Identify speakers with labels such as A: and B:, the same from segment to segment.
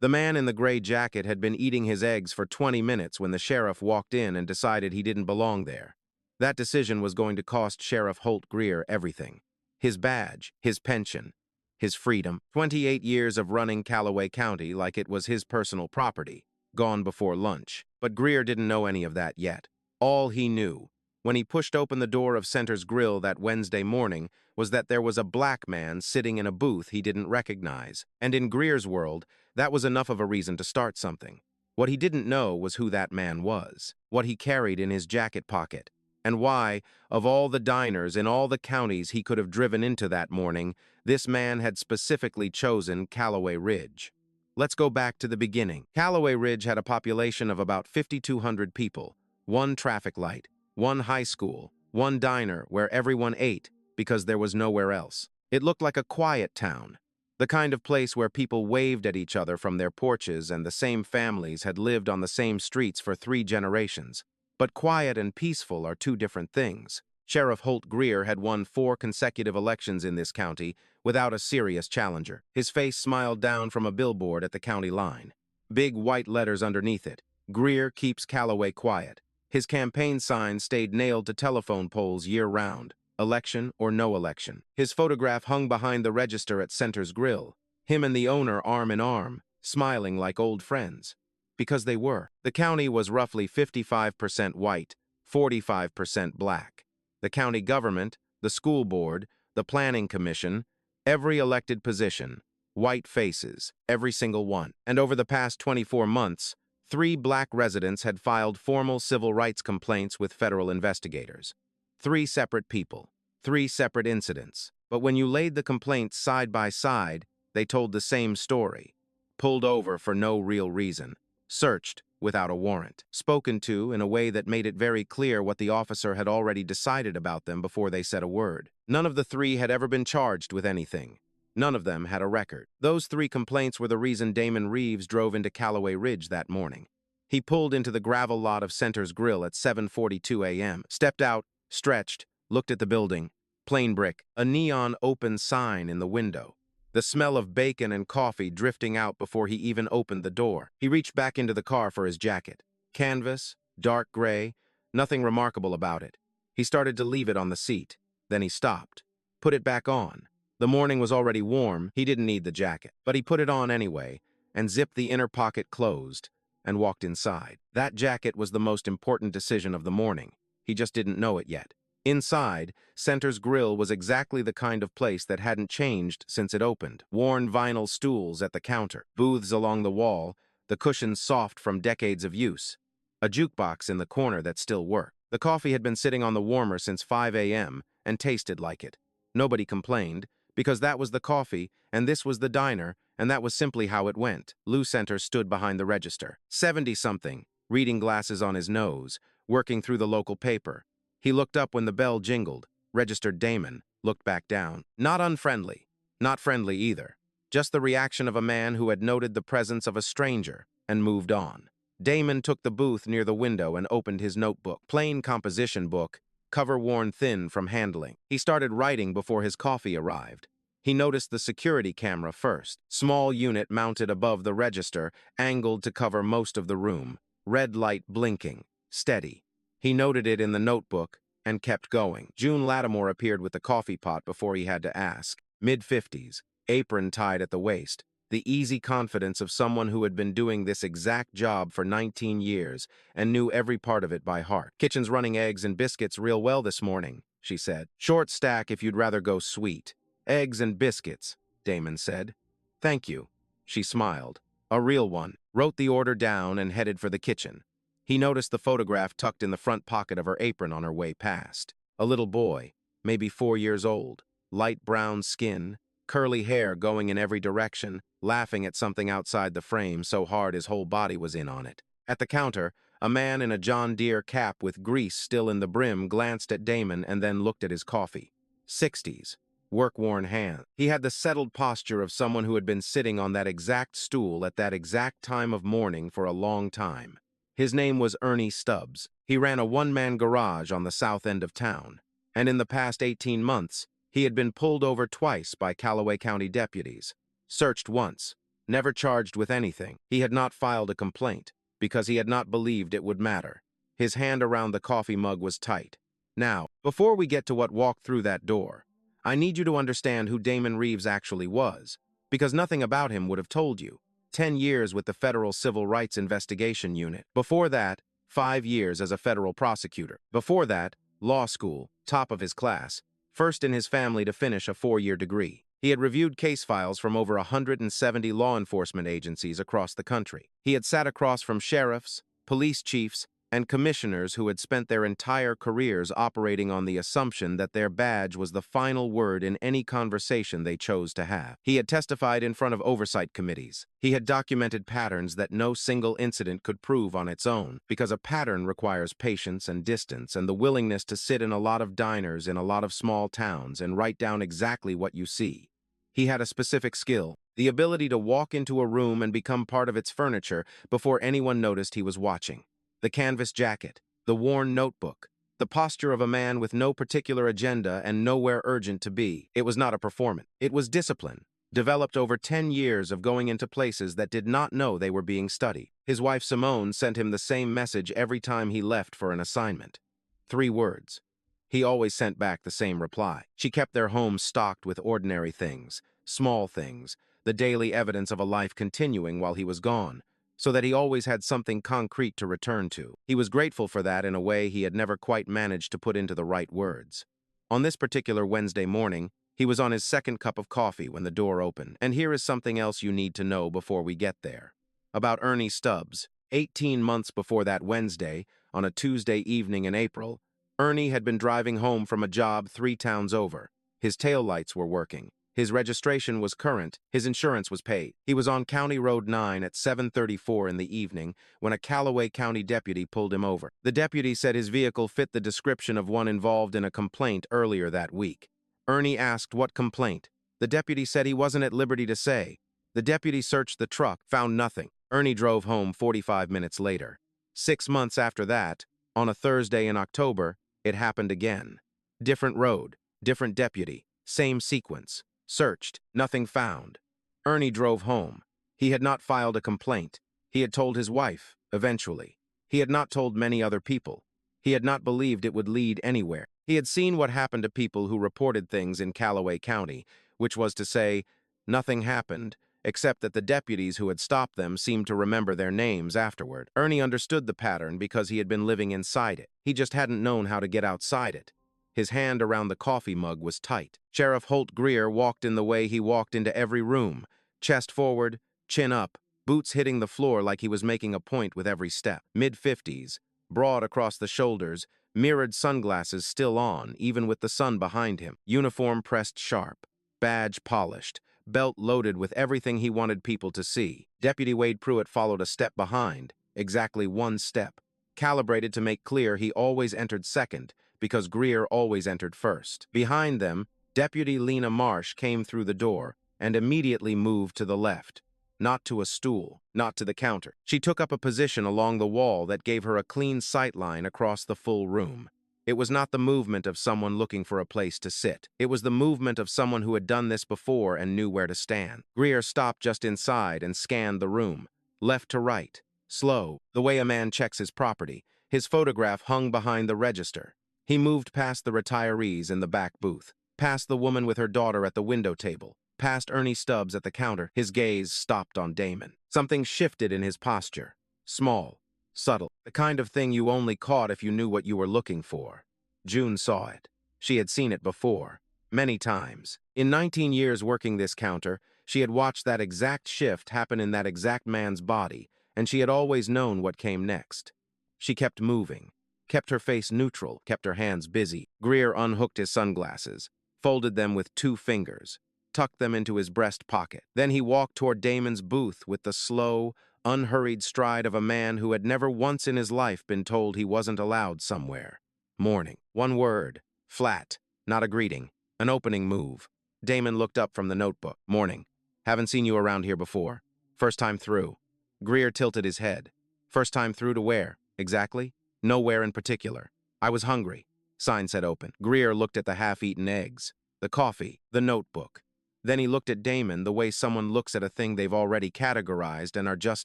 A: The man in the gray jacket had been eating his eggs for 20 minutes when the sheriff walked in and decided he didn't belong there. That decision was going to cost Sheriff Holt Greer everything. His badge, his pension, his freedom. 28 years of running Callaway County like it was his personal property, gone before lunch. But Greer didn't know any of that yet. All he knew, when he pushed open the door of Center's Grill that Wednesday morning, was that there was a black man sitting in a booth he didn't recognize. And in Greer's world, that was enough of a reason to start something. What he didn't know was who that man was, what he carried in his jacket pocket, and why, of all the diners in all the counties he could have driven into that morning, this man had specifically chosen Callaway Ridge. Let's go back to the beginning. Callaway Ridge had a population of about 5,200 people, one traffic light, one high school, one diner where everyone ate because there was nowhere else. It looked like a quiet town, the kind of place where people waved at each other from their porches and the same families had lived on the same streets for 3 generations. But quiet and peaceful are 2 different things. Sheriff Holt Greer had won 4 consecutive elections in this county without a serious challenger. His face smiled down from a billboard at the county line. Big white letters underneath it. Greer keeps Callaway quiet. His campaign sign stayed nailed to telephone poles year-round. Election or no election. His photograph hung behind the register at Center's Grill, him and the owner arm in arm, smiling like old friends. Because they were. The county was roughly 55% white, 45% black. The county government, the school board, the planning commission, every elected position, white faces, every single one. And over the past 24 months, 3 black residents had filed formal civil rights complaints with federal investigators. 3 separate people, 3 separate incidents. But when you laid the complaints side by side, they told the same story. Pulled over for no real reason. Searched without a warrant. Spoken to in a way that made it very clear what the officer had already decided about them before they said a word. None of the 3 had ever been charged with anything. None of them had a record. Those 3 complaints were the reason Damon Reeves drove into Callaway Ridge that morning. He pulled into the gravel lot of Center's Grill at 7:42 a.m., stepped out, stretched, looked at the building. Plain brick, a neon open sign in the window. The smell of bacon and coffee drifting out before he even opened the door. He reached back into the car for his jacket. Canvas, dark gray, nothing remarkable about it. He started to leave it on the seat. Then he stopped. Put it back on. The morning was already warm, he didn't need the jacket. But he put it on anyway, and zipped the inner pocket closed, and walked inside. That jacket was the most important decision of the morning. He just didn't know it yet. Inside, Center's Grill was exactly the kind of place that hadn't changed since it opened. Worn vinyl stools at the counter, booths along the wall, the cushions soft from decades of use. A jukebox in the corner that still worked. The coffee had been sitting on the warmer since 5 a.m. and tasted like it. Nobody complained, because that was the coffee, and this was the diner, and that was simply how it went. Lou Center stood behind the register, 70-something, reading glasses on his nose, working through the local paper. He looked up when the bell jingled, registered Damon, looked back down. Not unfriendly, not friendly either. Just the reaction of a man who had noted the presence of a stranger and moved on. Damon took the booth near the window and opened his notebook. Plain composition book, cover worn thin from handling. He started writing before his coffee arrived. He noticed the security camera first. Small unit mounted above the register, angled to cover most of the room. Red light blinking, steady. He noted it in the notebook and kept going. June Lattimore appeared with the coffee pot before he had to ask. Mid-50s, apron tied at the waist. The easy confidence of someone who had been doing this exact job for 19 years and knew every part of it by heart. Kitchen's running eggs and biscuits real well this morning, she said. Short stack if you'd rather go sweet. Eggs and biscuits, Damon said. Thank you, she smiled. A real one. Wrote the order down and headed for the kitchen. He noticed the photograph tucked in the front pocket of her apron on her way past. A little boy, maybe 4 years old, light brown skin, curly hair going in every direction, laughing at something outside the frame so hard his whole body was in on it. At the counter, a man in a John Deere cap with grease still in the brim glanced at Damon and then looked at his coffee. 60s, work-worn hand. He had the settled posture of someone who had been sitting on that exact stool at that exact time of morning for a long time. His name was Ernie Stubbs. He ran a one-man garage on the south end of town, and in the past 18 months, he had been pulled over twice by Callaway County deputies. Searched once, never charged with anything. He had not filed a complaint, because he had not believed it would matter. His hand around the coffee mug was tight. Now, before we get to what walked through that door, I need you to understand who Damon Reeves actually was, because nothing about him would have told you. 10 years with the Federal Civil Rights Investigation Unit. Before that, 5 years as a federal prosecutor. Before that, law school, top of his class, first in his family to finish a 4-year degree. He had reviewed case files from over 170 law enforcement agencies across the country. He had sat across from sheriffs, police chiefs, and commissioners who had spent their entire careers operating on the assumption that their badge was the final word in any conversation they chose to have. He had testified in front of oversight committees. He had documented patterns that no single incident could prove on its own, because a pattern requires patience and distance and the willingness to sit in a lot of diners in a lot of small towns and write down exactly what you see. He had a specific skill, the ability to walk into a room and become part of its furniture before anyone noticed he was watching. The canvas jacket, the worn notebook, the posture of a man with no particular agenda and nowhere urgent to be. It was not a performance. It was discipline, developed over 10 years of going into places that did not know they were being studied. His wife Simone sent him the same message every time he left for an assignment. 3 words. He always sent back the same reply. She kept their home stocked with ordinary things, small things, the daily evidence of a life continuing while he was gone, so that he always had something concrete to return to. He was grateful for that in a way he had never quite managed to put into the right words. On this particular Wednesday morning, he was on his second cup of coffee when the door opened. And here is something else you need to know before we get there. About Ernie Stubbs. 18 months before that Wednesday, on a Tuesday evening in April, Ernie had been driving home from a job 3 towns over. His taillights were working. His registration was current, his insurance was paid. He was on County Road 9 at 7:34 in the evening when a Callaway County deputy pulled him over. The deputy said his vehicle fit the description of one involved in a complaint earlier that week. Ernie asked what complaint. The deputy said he wasn't at liberty to say. The deputy searched the truck, found nothing. Ernie drove home 45 minutes later. 6 months after that, on a Thursday in October, it happened again. Different road, different deputy, same sequence. Searched, nothing found. Ernie drove home. He had not filed a complaint. He had told his wife, eventually. He had not told many other people. He had not believed it would lead anywhere. He had seen what happened to people who reported things in Callaway County, which was to say, nothing happened, except that the deputies who had stopped them seemed to remember their names afterward. Ernie understood the pattern because he had been living inside it. He just hadn't known how to get outside it. His hand around the coffee mug was tight. Sheriff Holt Greer walked in the way he walked into every room, chest forward, chin up, boots hitting the floor like he was making a point with every step. Mid-50s, broad across the shoulders, mirrored sunglasses still on, even with the sun behind him. Uniform pressed sharp, badge polished, belt loaded with everything he wanted people to see. Deputy Wade Pruitt followed a step behind, exactly 1 step, calibrated to make clear he always entered second, because Greer always entered first. Behind them, Deputy Lena Marsh came through the door and immediately moved to the left. Not to a stool, not to the counter. She took up a position along the wall that gave her a clean sight line across the full room. It was not the movement of someone looking for a place to sit. It was the movement of someone who had done this before and knew where to stand. Greer stopped just inside and scanned the room, left to right, slow, the way a man checks his property. His photograph hung behind the register. He moved past the retirees in the back booth, past the woman with her daughter at the window table, past Ernie Stubbs at the counter. His gaze stopped on Damon. Something shifted in his posture. Small, subtle, the kind of thing you only caught if you knew what you were looking for. June saw it. She had seen it before, many times. In 19 years working this counter, she had watched that exact shift happen in that exact man's body, and she had always known what came next. She kept moving, kept her face neutral, kept her hands busy. Greer unhooked his sunglasses, folded them with 2 fingers, tucked them into his breast pocket. Then he walked toward Damon's booth with the slow, unhurried stride of a man who had never once in his life been told he wasn't allowed somewhere. Morning. 1 word. Flat. Not a greeting. An opening move. Damon looked up from the notebook. Morning. Haven't seen you around here before. First time through. Greer tilted his head. First time through to where? Exactly? Nowhere in particular. I was hungry. Sign said open. Greer looked at the half-eaten eggs, the coffee, the notebook. Then he looked at Damon the way someone looks at a thing they've already categorized and are just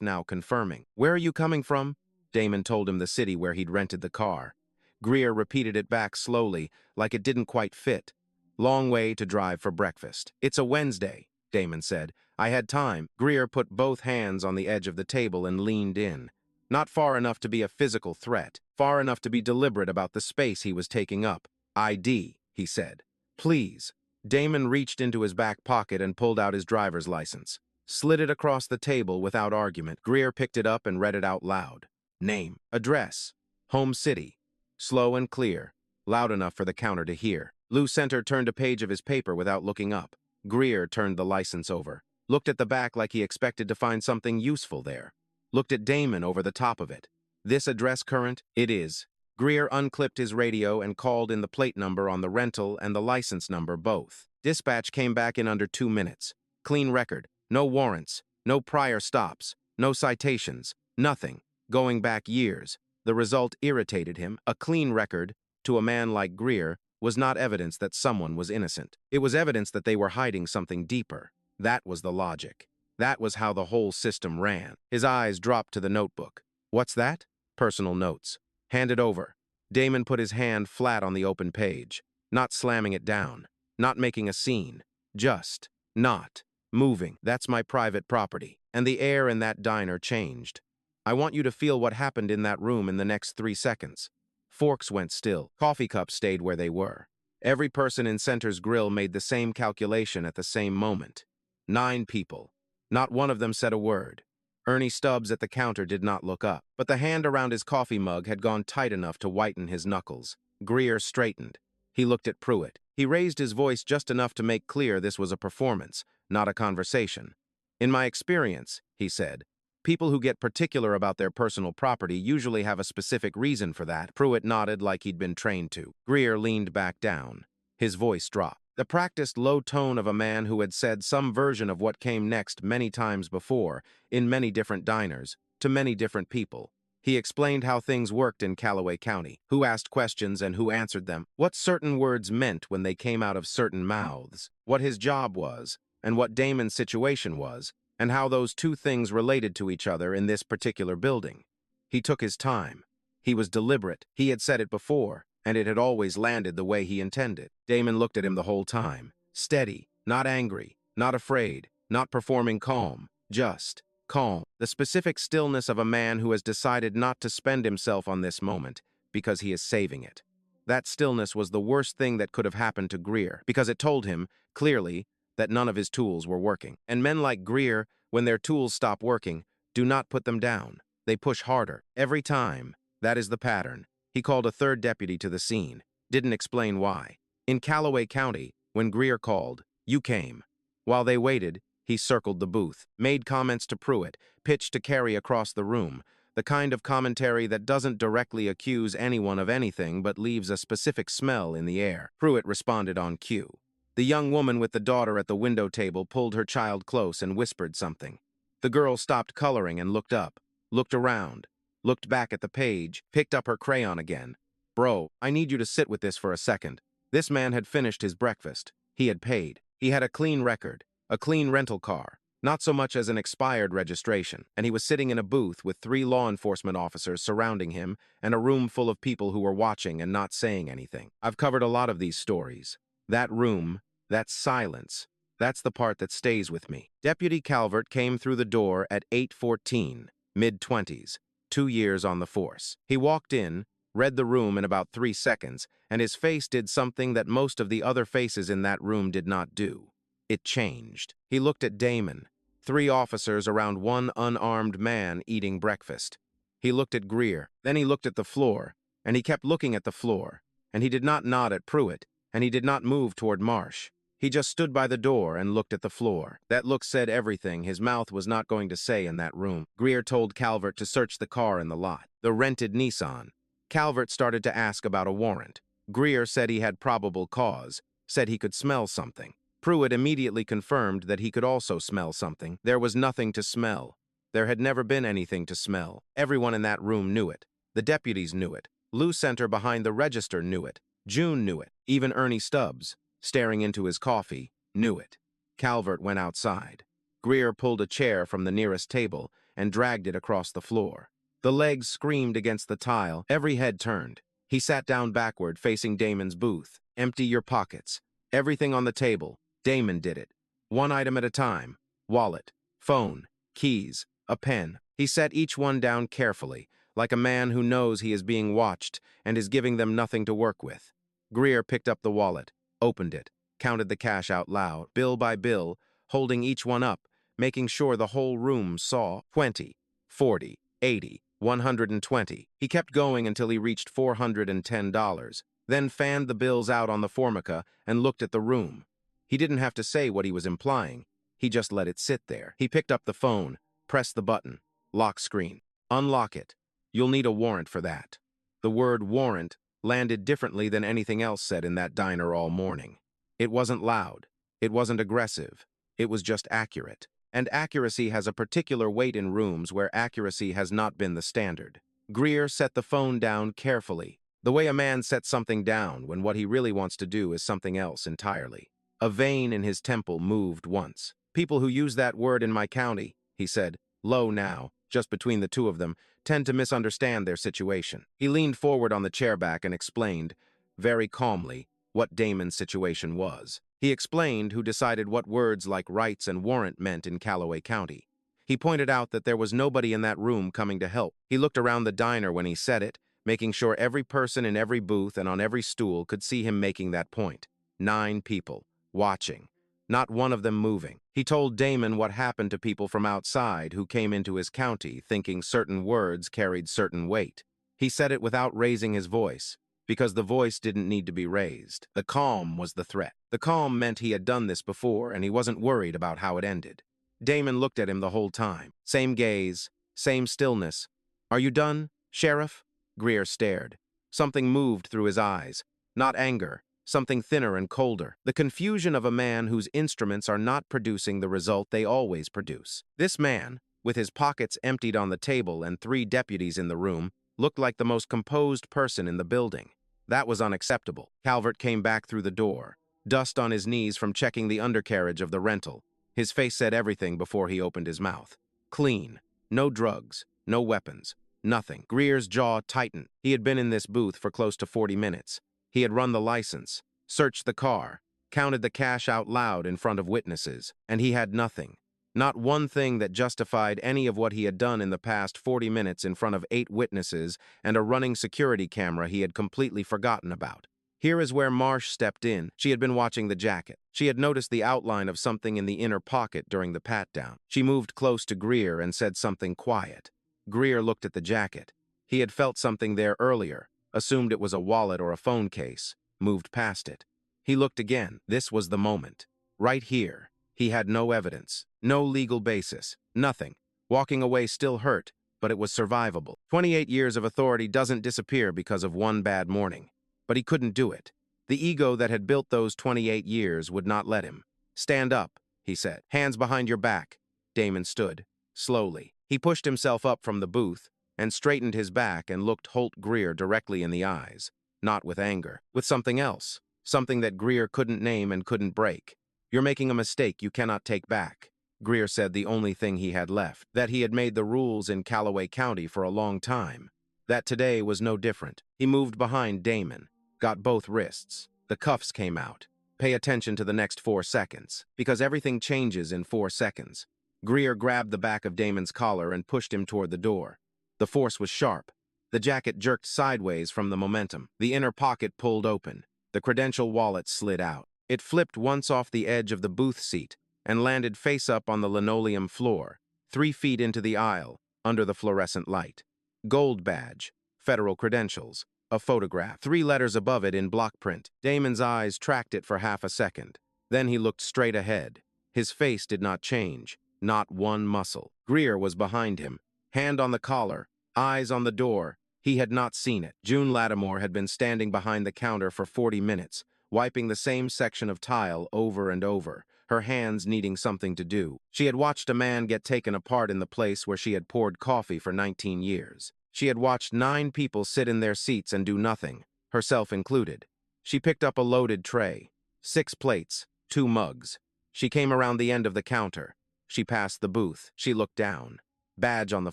A: now confirming. "Where are you coming from?" Damon told him the city where he'd rented the car. Greer repeated it back slowly, like it didn't quite fit. "Long way to drive for breakfast." "It's a Wednesday," Damon said. "I had time." Greer put both hands on the edge of the table and leaned in. Not far enough to be a physical threat, far enough to be deliberate about the space he was taking up. "ID," he said. "Please." Damon reached into his back pocket and pulled out his driver's license. Slid it across the table without argument. Greer picked it up and read it out loud. Name, address, home city. Slow and clear, loud enough for the counter to hear. Lou Center turned a page of his paper without looking up. Greer turned the license over, looked at the back like he expected to find something useful there. Looked at Damon over the top of it. "This address current?" "It is." Greer unclipped his radio and called in the plate number on the rental and the license number both. Dispatch came back in under 2 minutes. Clean record, no warrants, no prior stops, no citations, nothing, going back years. The result irritated him. A clean record, to a man like Greer, was not evidence that someone was innocent. It was evidence that they were hiding something deeper. That was the logic. That was how the whole system ran. His eyes dropped to the notebook. "What's that?" "Personal notes." "Hand it over." Damon put his hand flat on the open page, not slamming it down, not making a scene, just not moving. "That's my private property." And the air in that diner changed. "I want you to feel what happened in that room in the next 3 seconds. Forks went still. Coffee cups stayed where they were. Every person in Center's grill made the same calculation at the same moment. 9 people. Not one of them said a word. Ernie Stubbs at the counter did not look up, but the hand around his coffee mug had gone tight enough to whiten his knuckles. Greer straightened. He looked at Pruitt. He raised his voice just enough to make clear this was a performance, not a conversation. "In my experience," he said, "people who get particular about their personal property usually have a specific reason for that." Pruitt nodded like he'd been trained to. Greer leaned back down. His voice dropped. The practiced low tone of a man who had said some version of what came next many times before, in many different diners, to many different people. He explained how things worked in Callaway County, who asked questions and who answered them, what certain words meant when they came out of certain mouths, what his job was, and what Damon's situation was, and how those two things related to each other in this particular building. He took his time. He was deliberate. He had said it before, and it had always landed the way he intended. Damon looked at him the whole time. Steady, not angry, not afraid, not performing calm, just calm. The specific stillness of a man who has decided not to spend himself on this moment because he is saving it. That stillness was the worst thing that could have happened to Greer, because it told him, clearly, that none of his tools were working. And men like Greer, when their tools stop working, do not put them down. They push harder. Every time. That is the pattern. He called a third deputy to the scene. Didn't explain why. In Callaway County, when Greer called, you came. While they waited, he circled the booth, made comments to Pruitt, pitched to Carey across the room, the kind of commentary that doesn't directly accuse anyone of anything but leaves a specific smell in the air. Pruitt responded on cue. The young woman with the daughter at the window table pulled her child close and whispered something. The girl stopped coloring and looked up, looked around, looked back at the page, picked up her crayon again. Bro, I need you to sit with this for a second. This man had finished his breakfast. He had paid. He had a clean record, a clean rental car, not so much as an expired registration, and he was sitting in a booth with 3 law enforcement officers surrounding him and a room full of people who were watching and not saying anything. I've covered a lot of these stories. That room, that silence, that's the part that stays with me. Deputy Calvert came through the door at 8:14, mid-20s, 2 years on the force. He walked in, read the room in about 3 seconds, and his face did something that most of the other faces in that room did not do. It changed. He looked at Damon, 3 officers around 1 unarmed man eating breakfast. He looked at Greer, then he looked at the floor, and he kept looking at the floor, and he did not nod at Pruitt, and he did not move toward Marsh. He just stood by the door and looked at the floor. That look said everything his mouth was not going to say in that room. Greer told Calvert to search the car in the lot, the rented Nissan. Calvert started to ask about a warrant. Greer said he had probable cause, said he could smell something. Pruitt immediately confirmed that he could also smell something. There was nothing to smell. There had never been anything to smell. Everyone in that room knew it. The deputies knew it. Lou Center behind the register knew it. June knew it. Even Ernie Stubbs, staring into his coffee, knew it. Calvert went outside. Greer pulled a chair from the nearest table and dragged it across the floor. The legs screamed against the tile, every head turned. He sat down backward, facing Damon's booth. Empty your pockets. Everything on the table. Damon did it. One item at a time. Wallet, phone, keys, a pen. He set each one down carefully, like a man who knows he is being watched and is giving them nothing to work with. Greer picked up the wallet, opened it, counted the cash out loud, bill by bill, holding each one up, making sure the whole room saw 20, 40, 80, 120. He kept going until he reached $410, then fanned the bills out on the formica and looked at the room. He didn't have to say what he was implying. He just let it sit there. He picked up the phone, pressed the button. Lock screen. Unlock it. You'll need a warrant for that. The word warrant landed differently than anything else said in that diner all morning. It wasn't loud. It wasn't aggressive. It was just accurate. And accuracy has a particular weight in rooms where accuracy has not been the standard. Greer set the phone down carefully, the way a man sets something down when what he really wants to do is something else entirely. A vein in his temple moved once. People who use that word in my county, he said, low now, just between the two of them, tend to misunderstand their situation. He leaned forward on the chair back and explained, very calmly, what Damon's situation was. He explained who decided what words like rights and warrant meant in Callaway County. He pointed out that there was nobody in that room coming to help. He looked around the diner when he said it, making sure every person in every booth and on every stool could see him making that point. 9 people, watching. Not one of them moving. He told Damon what happened to people from outside who came into his county thinking certain words carried certain weight. He said it without raising his voice, because the voice didn't need to be raised. The calm was the threat. The calm meant he had done this before and he wasn't worried about how it ended. Damon looked at him the whole time. Same gaze, same stillness. Are you done, Sheriff? Greer stared. Something moved through his eyes. Not anger. Something thinner and colder. The confusion of a man whose instruments are not producing the result they always produce. This man, with his pockets emptied on the table and 3 deputies in the room, looked like the most composed person in the building. That was unacceptable. Calvert came back through the door, dust on his knees from checking the undercarriage of the rental. His face said everything before he opened his mouth. Clean. No drugs. No weapons. Nothing. Greer's jaw tightened. He had been in this booth for close to 40 minutes. He had run the license, searched the car, counted the cash out loud in front of witnesses, and he had nothing. Not one thing that justified any of what he had done in the past 40 minutes in front of 8 witnesses and a running security camera he had completely forgotten about. Here is where Marsh stepped in. She had been watching the jacket. She had noticed the outline of something in the inner pocket during the pat-down. She moved close to Greer and said something quiet. Greer looked at the jacket. He had felt something there earlier, assumed it was a wallet or a phone case, moved past it. He looked again. This was the moment. Right here. He had no evidence, no legal basis, nothing. Walking away still hurt, but it was survivable. 28 years of authority doesn't disappear because of one bad morning. But he couldn't do it. The ego that had built those 28 years would not let him. Stand up, he said. Hands behind your back. Damon stood, slowly. He pushed himself up from the booth and straightened his back and looked Holt Greer directly in the eyes, not with anger, with something else, something that Greer couldn't name and couldn't break. You're making a mistake you cannot take back. Greer said the only thing he had left, that he had made the rules in Callaway County for a long time, that today was no different. He moved behind Damon, got both wrists. The cuffs came out. Pay attention to the next 4 seconds, because everything changes in 4 seconds. Greer grabbed the back of Damon's collar and pushed him toward the door. The force was sharp. The jacket jerked sideways from the momentum. The inner pocket pulled open. The credential wallet slid out. It flipped once off the edge of the booth seat and landed face up on the linoleum floor, 3 feet into the aisle, under the fluorescent light. Gold badge, federal credentials, a photograph, 3 letters above it in block print. Damon's eyes tracked it for half a second. Then he looked straight ahead. His face did not change, not one muscle. Greer was behind him, hand on the collar, eyes on the door. He had not seen it. June Lattimore had been standing behind the counter for 40 minutes, wiping the same section of tile over and over, her hands needing something to do. She had watched a man get taken apart in the place where she had poured coffee for 19 years. She had watched 9 people sit in their seats and do nothing, herself included. She picked up a loaded tray, 6 plates, 2 mugs. She came around the end of the counter. She passed the booth. She looked down. Badge on the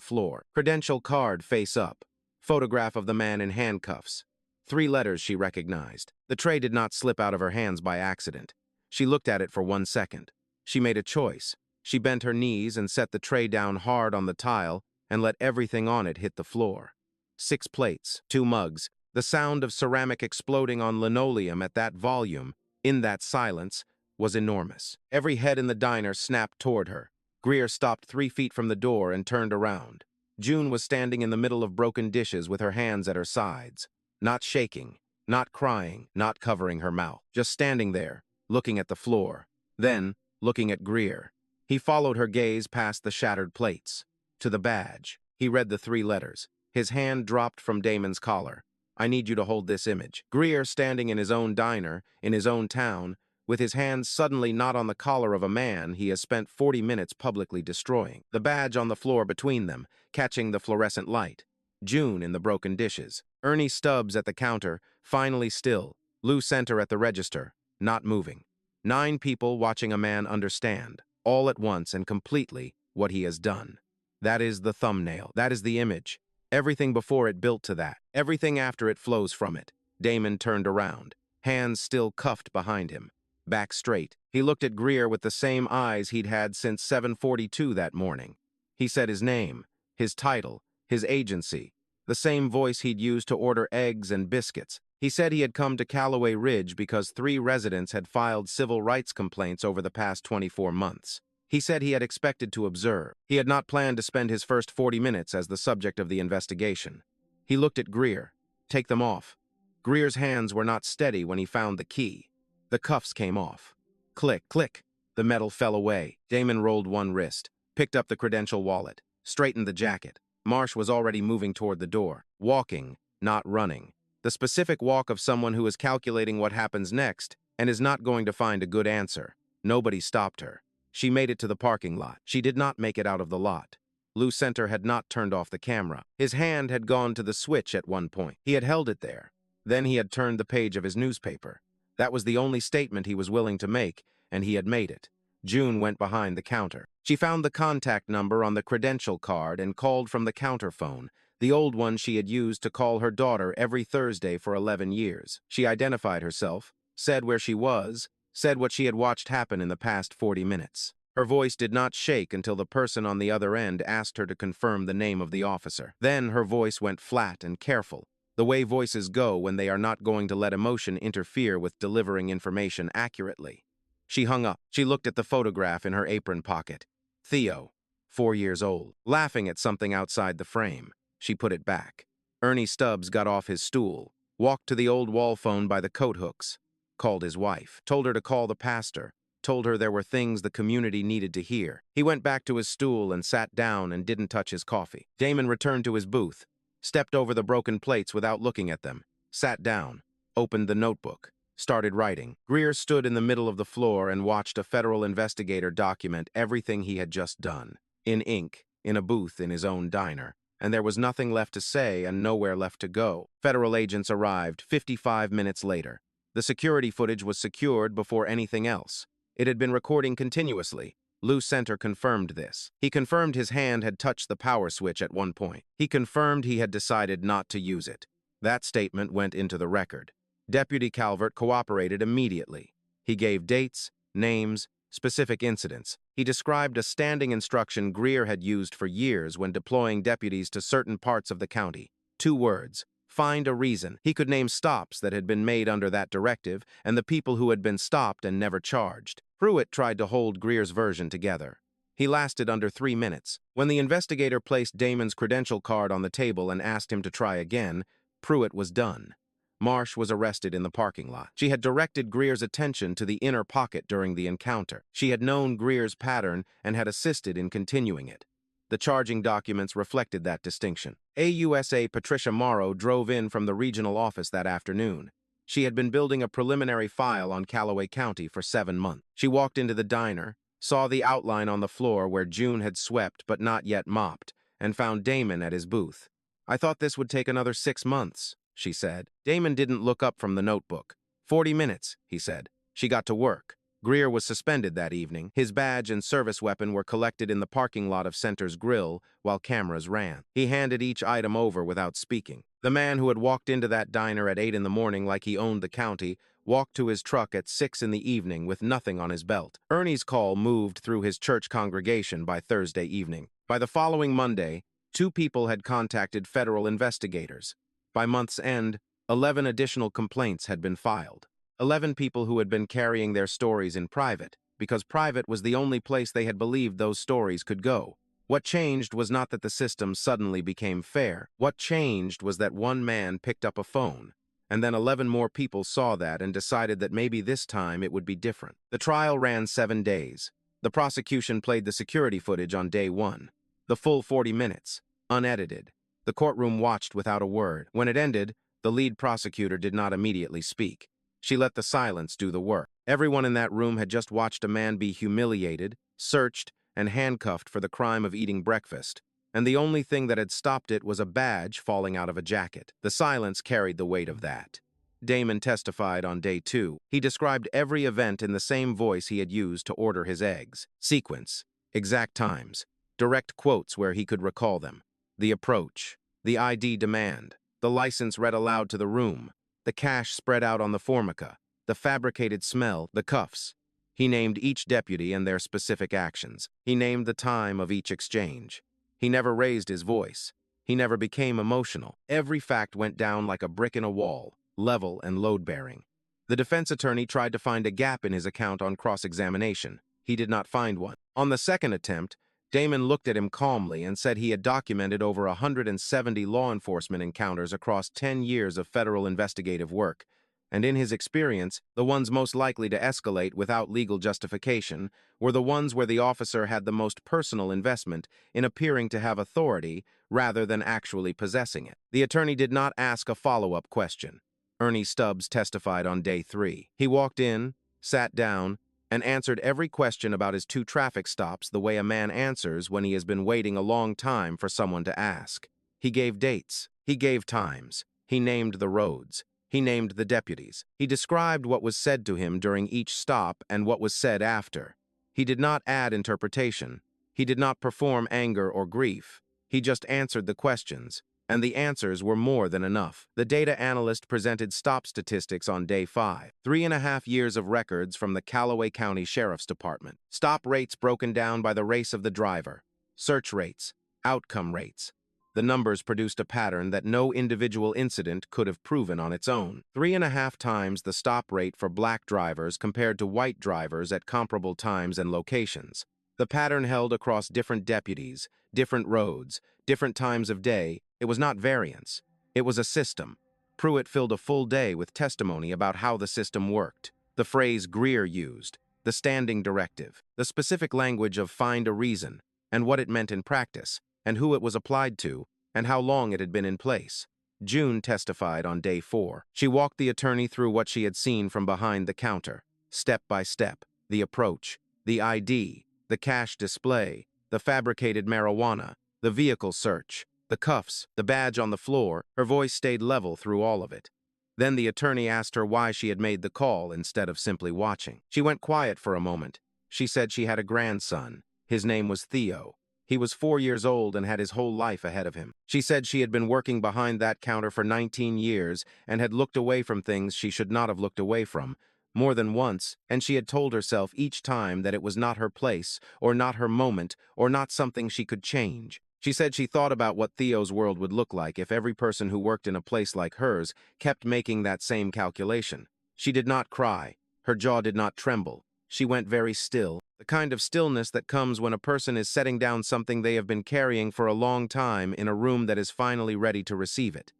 A: floor. Credential card face up. Photograph of the man in handcuffs. 3 letters she recognized. The tray did not slip out of her hands by accident. She looked at it for 1 second. She made a choice. She bent her knees and set the tray down hard on the tile and let everything on it hit the floor. 6 plates, 2 mugs. The sound of ceramic exploding on linoleum at that volume, in that silence, was enormous. Every head in the diner snapped toward her. Greer stopped 3 feet from the door and turned around. June was standing in the middle of broken dishes with her hands at her sides. Not shaking, not crying, not covering her mouth. Just standing there, looking at the floor. Then, looking at Greer. He followed her gaze past the shattered plates. To the badge. He read the 3 letters. His hand dropped from Damon's collar. I need you to hold this image. Greer, standing in his own diner, in his own town, with his hands suddenly not on the collar of a man he has spent 40 minutes publicly destroying. The badge on the floor between them, catching the fluorescent light. June in the broken dishes. Ernie Stubbs at the counter, finally still. Lou Center at the register, not moving. 9 people watching a man understand, all at once and completely, what he has done. That is the thumbnail. That is the image. Everything before it built to that. Everything after it flows from it. Damon turned around, hands still cuffed behind him. Back straight. He looked at Greer with the same eyes he'd had since 7:42 that morning. He said his name, his title, his agency, the same voice he'd used to order eggs and biscuits. He said he had come to Callaway Ridge because 3 residents had filed civil rights complaints over the past 24 months. He said he had expected to observe. He had not planned to spend his first 40 minutes as the subject of the investigation. He looked at Greer. Take them off. Greer's hands were not steady when he found the key. The cuffs came off. Click, click. The metal fell away. Damon rolled one wrist, picked up the credential wallet, straightened the jacket. Marsh was already moving toward the door, walking, not running. The specific walk of someone who is calculating what happens next and is not going to find a good answer. Nobody stopped her. She made it to the parking lot. She did not make it out of the lot. Lou Center had not turned off the camera. His hand had gone to the switch at one point. He had held it there. Then he had turned the page of his newspaper. That was the only statement he was willing to make, and he had made it. June went behind the counter. She found the contact number on the credential card and called from the counter phone, the old one she had used to call her daughter every Thursday for 11 years. She identified herself, said where she was, said what she had watched happen in the past 40 minutes. Her voice did not shake until the person on the other end asked her to confirm the name of the officer. Then her voice went flat and careful, the way voices go when they are not going to let emotion interfere with delivering information accurately. She hung up. She looked at the photograph in her apron pocket. Theo, 4 years old, laughing at something outside the frame. She put it back. Ernie Stubbs got off his stool, walked to the old wall phone by the coat hooks, called his wife, told her to call the pastor, told her there were things the community needed to hear. He went back to his stool and sat down and didn't touch his coffee. Damon returned to his booth, stepped over the broken plates without looking at them, sat down, opened the notebook, started writing. Greer stood in the middle of the floor and watched a federal investigator document everything he had just done, in ink, in a booth in his own diner. And there was nothing left to say and nowhere left to go. Federal agents arrived 55 minutes later. The security footage was secured before anything else. It had been recording continuously. Lou Center confirmed this. He confirmed his hand had touched the power switch at one point. He confirmed he had decided not to use it. That statement went into the record. Deputy Calvert cooperated immediately. He gave dates, names, specific incidents. He described a standing instruction Greer had used for years when deploying deputies to certain parts of the county. 2 words. Find a reason. He could name stops that had been made under that directive and the people who had been stopped and never charged. Pruitt tried to hold Greer's version together. He lasted under 3 minutes. When the investigator placed Damon's credential card on the table and asked him to try again, Pruitt was done. Marsh was arrested in the parking lot. She had directed Greer's attention to the inner pocket during the encounter. She had known Greer's pattern and had assisted in continuing it. The charging documents reflected that distinction. AUSA Patricia Morrow drove in from the regional office that afternoon. She had been building a preliminary file on Callaway County for 7 months. She walked into the diner, saw the outline on the floor where June had swept but not yet mopped, and found Damon at his booth. I thought this would take another 6 months, she said. Damon didn't look up from the notebook. 40 minutes, he said. She got to work. Greer was suspended that evening. His badge and service weapon were collected in the parking lot of Center's Grill while cameras ran. He handed each item over without speaking. The man who had walked into that diner at 8 in the morning like he owned the county walked to his truck at 6 in the evening with nothing on his belt. Ernie's call moved through his church congregation by Thursday evening. By the following Monday, 2 people had contacted federal investigators. By month's end, 11 additional complaints had been filed. 11 people who had been carrying their stories in private, because private was the only place they had believed those stories could go. What changed was not that the system suddenly became fair. What changed was that one man picked up a phone, and then 11 more people saw that and decided that maybe this time it would be different. The trial ran 7 days. The prosecution played the security footage on day 1. The full 40 minutes, unedited. The courtroom watched without a word. When it ended, the lead prosecutor did not immediately speak. She let the silence do the work. Everyone in that room had just watched a man be humiliated, searched, and handcuffed for the crime of eating breakfast, and the only thing that had stopped it was a badge falling out of a jacket. The silence carried the weight of that. Damon testified on day 2. He described every event in the same voice he had used to order his eggs. Sequence, exact times, direct quotes where he could recall them, the approach, the ID demand, the license read aloud to the room, the cash spread out on the formica, the fabricated smell, the cuffs. He named each deputy and their specific actions. He named the time of each exchange. He never raised his voice. He never became emotional. Every fact went down like a brick in a wall, level and load-bearing. The defense attorney tried to find a gap in his account on cross-examination. He did not find one. On the second attempt, Damon looked at him calmly and said he had documented over 170 law enforcement encounters across 10 years of federal investigative work, and in his experience, the ones most likely to escalate without legal justification were the ones where the officer had the most personal investment in appearing to have authority rather than actually possessing it. The attorney did not ask a follow-up question. Ernie Stubbs testified on day 3. He walked in, sat down, and answered every question about his 2 traffic stops the way a man answers when he has been waiting a long time for someone to ask. He gave dates. He gave times. He named the roads. He named the deputies. He described what was said to him during each stop and what was said after. He did not add interpretation. He did not perform anger or grief. He just answered the questions, and the answers were more than enough. The data analyst presented stop statistics on day 5. 3.5 years of records from the Callaway County Sheriff's Department. Stop rates broken down by the race of the driver. Search rates. Outcome rates. The numbers produced a pattern that no individual incident could have proven on its own. 3.5 times the stop rate for black drivers compared to white drivers at comparable times and locations. The pattern held across different deputies, different roads, different times of day. It was not variance. It was a system. Pruitt filled a full day with testimony about how the system worked. The phrase Greer used, the standing directive, the specific language of find a reason, and what it meant in practice, and who it was applied to, and how long it had been in place. June testified on day 4. She walked the attorney through what she had seen from behind the counter, step by step, the approach, the ID, the cash display, the fabricated marijuana, the vehicle search, the cuffs, the badge on the floor. Her voice stayed level through all of it. Then the attorney asked her why she had made the call instead of simply watching. She went quiet for a moment. She said she had a grandson. His name was Theo. He was 4 years old and had his whole life ahead of him. She said she had been working behind that counter for 19 years and had looked away from things she should not have looked away from, more than once, and she had told herself each time that it was not her place, or not her moment, or not something she could change. She said she thought about what Theo's world would look like if every person who worked in a place like hers kept making that same calculation. She did not cry. Her jaw did not tremble. She went very still, the kind of stillness that comes when a person is setting down something they have been carrying for a long time in a room that is finally ready to receive it.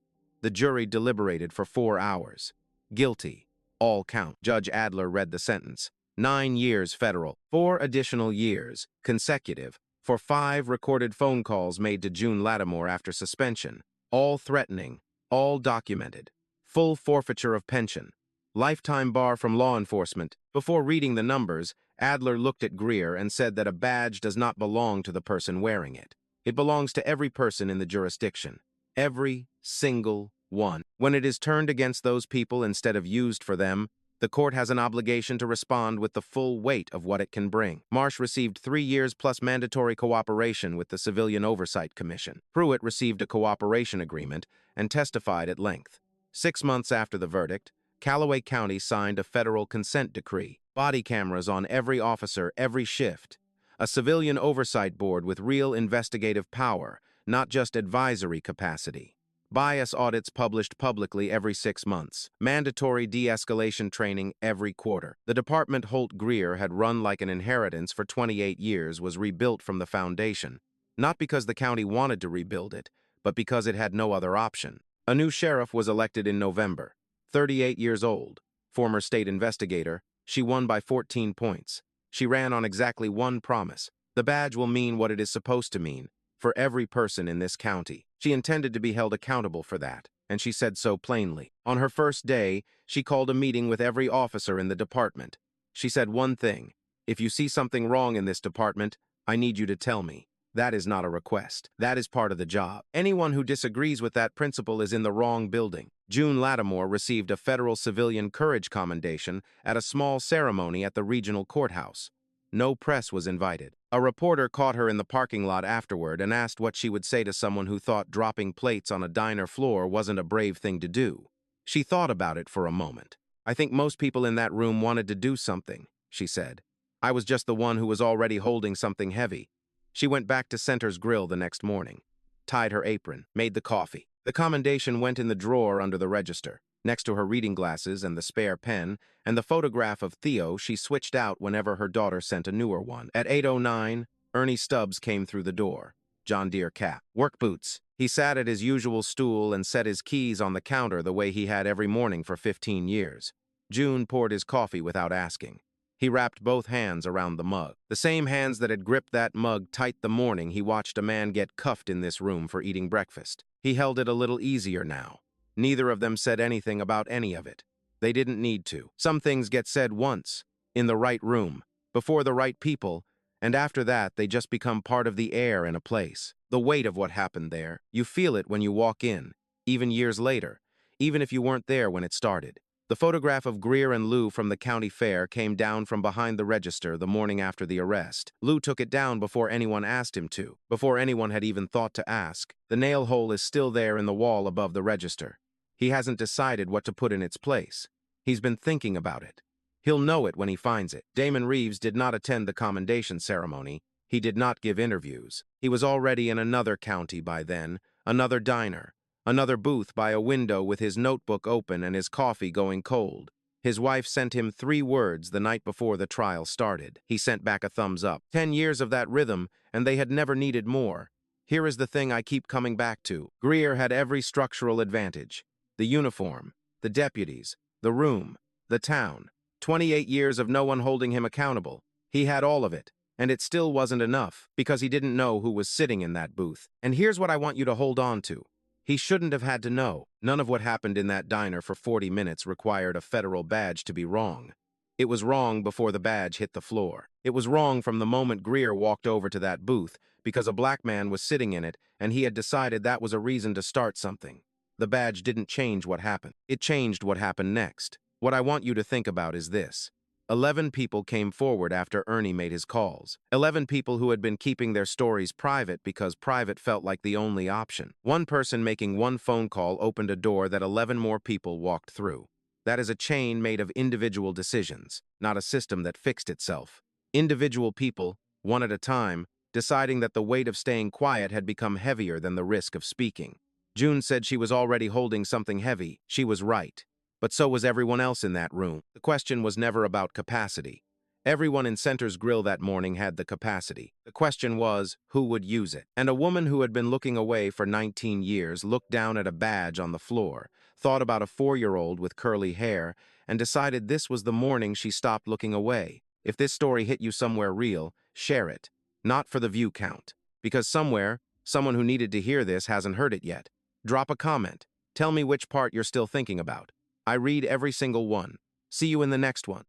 A: The jury deliberated for 4 hours. Guilty. All count. Judge Adler read the sentence. 9 years federal, 4 additional years, consecutive, for 5 recorded phone calls made to June Lattimore after suspension, all threatening, all documented, full forfeiture of pension, lifetime bar from law enforcement. Before reading the numbers, Adler looked at Greer and said that a badge does not belong to the person wearing it. It belongs to every person in the jurisdiction. Every single one. When it is turned against those people instead of used for them, The court has an obligation to respond with the full weight of what it can bring. Marsh received 3 years plus mandatory cooperation with the Civilian Oversight Commission. Pruitt received a cooperation agreement and testified at length. 6 months after the verdict, Callaway County signed a federal consent decree. Body cameras on every officer, every shift. A civilian oversight board with real investigative power, not just advisory capacity. Bias audits published publicly every 6 months. Mandatory de-escalation training every quarter. The department Holt Greer had run like an inheritance for 28 years was rebuilt from the foundation, not because the county wanted to rebuild it, but because it had no other option. A new sheriff was elected in November. 38 years old, former state investigator, she won by 14 points. She ran on exactly one promise. The badge will mean what it is supposed to mean, for every person in this county. She intended to be held accountable for that, and she said so plainly. On her first day, she called a meeting with every officer in the department. She said one thing: if you see something wrong in this department, I need you to tell me. That is not a request. That is part of the job. Anyone who disagrees with that principle is in the wrong building. June Lattimore received a Federal Civilian Courage Commendation at a small ceremony at the regional courthouse. No press was invited. A reporter caught her in the parking lot afterward and asked what she would say to someone who thought dropping plates on a diner floor wasn't a brave thing to do. She thought about it for a moment. I think most people in that room wanted to do something, she said. I was just the one who was already holding something heavy. She went back to Center's Grill the next morning, tied her apron, made the coffee. The commendation went in the drawer under the register, next to her reading glasses and the spare pen, and the photograph of Theo she switched out whenever her daughter sent a newer one. At 8:09, Ernie Stubbs came through the door. John Deere cap, work boots. He sat at his usual stool and set his keys on the counter the way he had every morning for 15 years. June poured his coffee without asking. He wrapped both hands around the mug. The same hands that had gripped that mug tight the morning he watched a man get cuffed in this room for eating breakfast. He held it a little easier now. Neither of them said anything about any of it. They didn't need to. Some things get said once, in the right room, before the right people, and after that they just become part of the air in a place. The weight of what happened there, you feel it when you walk in, even years later, even if you weren't there when it started. The photograph of Greer and Lou from the county fair came down from behind the register the morning after the arrest. Lou took it down before anyone asked him to, before anyone had even thought to ask. The nail hole is still there in the wall above the register. He hasn't decided what to put in its place. He's been thinking about it. He'll know it when he finds it. Damon Reeves did not attend the commendation ceremony. He did not give interviews. He was already in another county by then, another diner. Another booth by a window with his notebook open and his coffee going cold. His wife sent him 3 words the night before the trial started. He sent back a thumbs up. 10 years of that rhythm, and they had never needed more. Here is the thing I keep coming back to. Greer had every structural advantage. The uniform, the deputies, the room, the town. 28 years of no one holding him accountable. He had all of it, and it still wasn't enough, because he didn't know who was sitting in that booth. And here's what I want you to hold on to. He shouldn't have had to know. None of what happened in that diner for 40 minutes required a federal badge to be wrong. It was wrong before the badge hit the floor. It was wrong from the moment Greer walked over to that booth, because a black man was sitting in it, and he had decided that was a reason to start something. The badge didn't change what happened. It changed what happened next. What I want you to think about is this. 11 people came forward after Ernie made his calls. 11 people who had been keeping their stories private because private felt like the only option. One person making one phone call opened a door that 11 more people walked through. That is a chain made of individual decisions, not a system that fixed itself. Individual people, one at a time, deciding that the weight of staying quiet had become heavier than the risk of speaking. June said she was already holding something heavy. She was right. But so was everyone else in that room. The question was never about capacity. Everyone in Center's Grill that morning had the capacity. The question was, who would use it? And a woman who had been looking away for 19 years looked down at a badge on the floor, thought about a 4-year-old with curly hair, and decided this was the morning she stopped looking away. If this story hit you somewhere real, share it. Not for the view count. Because somewhere, someone who needed to hear this hasn't heard it yet. Drop a comment. Tell me which part you're still thinking about. I read every single one. See you in the next one.